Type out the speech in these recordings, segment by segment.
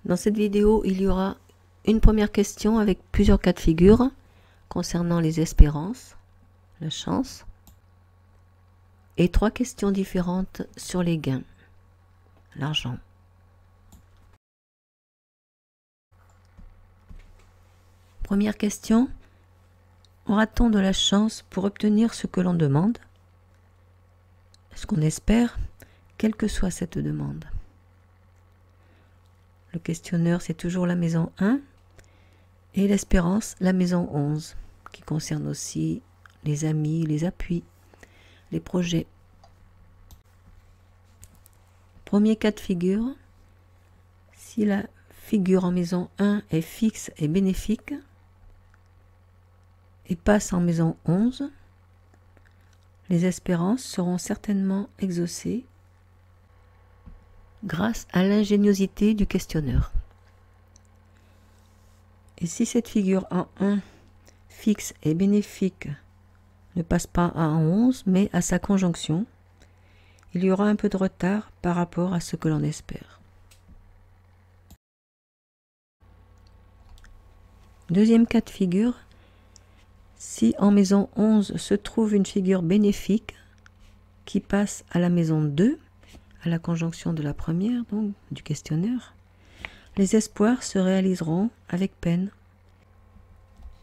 Dans cette vidéo, il y aura une première question avec plusieurs cas de figure concernant les espérances, la chance, et 3 questions différentes sur les gains, l'argent. Première question, aura-t-on de la chance pour obtenir ce que l'on demande? Est-ce qu'on espère, quelle que soit cette demande? Le questionneur, c'est toujours la maison 1 et l'espérance, la maison 11, qui concerne aussi les amis, les appuis, les projets. Premier cas de figure, si la figure en maison 1 est fixe et bénéfique et passe en maison 11, les espérances seront certainement exaucées grâce à l'ingéniosité du questionneur. Et si cette figure en 1 fixe et bénéfique ne passe pas en 11 mais à sa conjonction, il y aura un peu de retard par rapport à ce que l'on espère. Deuxième cas de figure, si en maison 11 se trouve une figure bénéfique qui passe à la maison 2, à la conjonction de la première, donc du questionneur, les espoirs se réaliseront avec peine.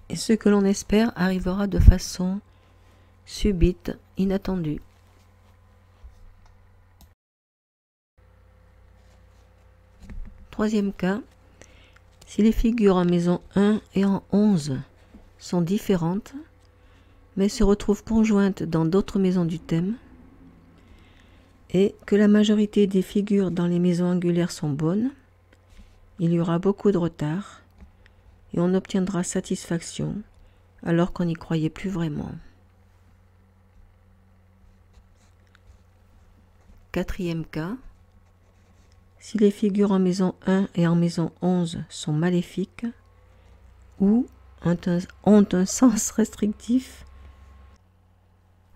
Et ce que l'on espère arrivera de façon subite, inattendue. Troisième cas, si les figures en maison 1 et en 11 sont différentes, mais se retrouvent conjointes dans d'autres maisons du thème, et que la majorité des figures dans les maisons angulaires sont bonnes, il y aura beaucoup de retard et on obtiendra satisfaction alors qu'on n'y croyait plus vraiment. Quatrième cas, si les figures en maison 1 et en maison 11 sont maléfiques ou ont un sens restrictif,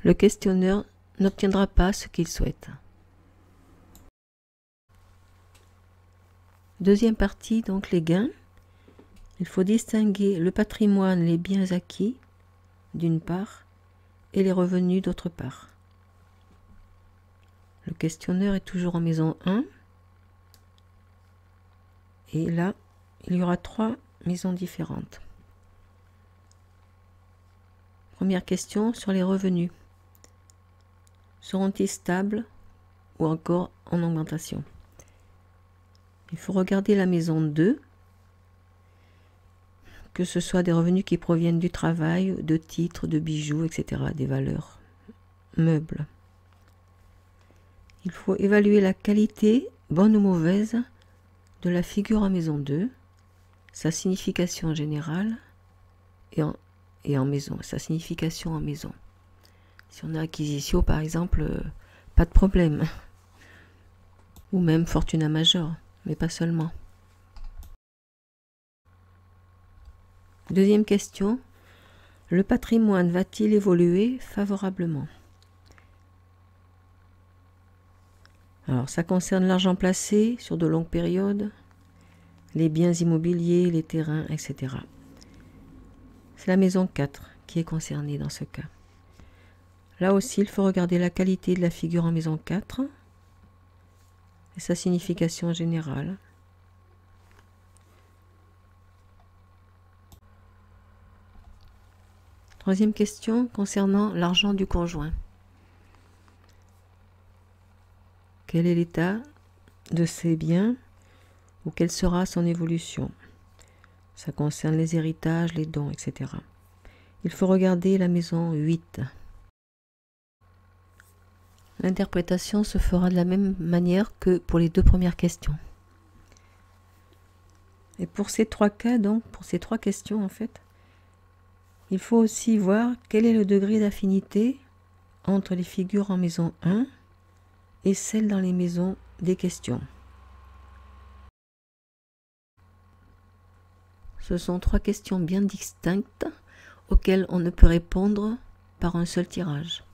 le questionneur n'obtiendra pas ce qu'il souhaite. Deuxième partie, donc les gains. Il faut distinguer le patrimoine, les biens acquis, d'une part, et les revenus d'autre part. Le questionneur est toujours en maison 1. Et là, il y aura 3 maisons différentes. Première question sur les revenus. Seront-ils stables ou encore en augmentation? Il faut regarder la maison 2, que ce soit des revenus qui proviennent du travail, de titres, de bijoux, etc., des valeurs meubles. Il faut évaluer la qualité, bonne ou mauvaise, de la figure en maison 2, sa signification générale et en maison, sa signification en maison. Si on a acquisition, par exemple, pas de problème. Ou même fortuna major, mais pas seulement. Deuxième question, le patrimoine va-t-il évoluer favorablement? Alors, ça concerne l'argent placé sur de longues périodes, les biens immobiliers, les terrains, etc. C'est la maison 4 qui est concernée dans ce cas. Là aussi, il faut regarder la qualité de la figure en maison 4 et sa signification générale. Troisième question concernant l'argent du conjoint. Quel est l'état de ses biens ou quelle sera son évolution? Ça concerne les héritages, les dons, etc. Il faut regarder la maison 8. L'interprétation se fera de la même manière que pour les 2 premières questions. Et pour ces 3 cas, donc, pour ces 3 questions, en fait, il faut aussi voir quel est le degré d'affinité entre les figures en maison 1 et celles dans les maisons des questions. Ce sont 3 questions bien distinctes auxquelles on ne peut répondre par un seul tirage.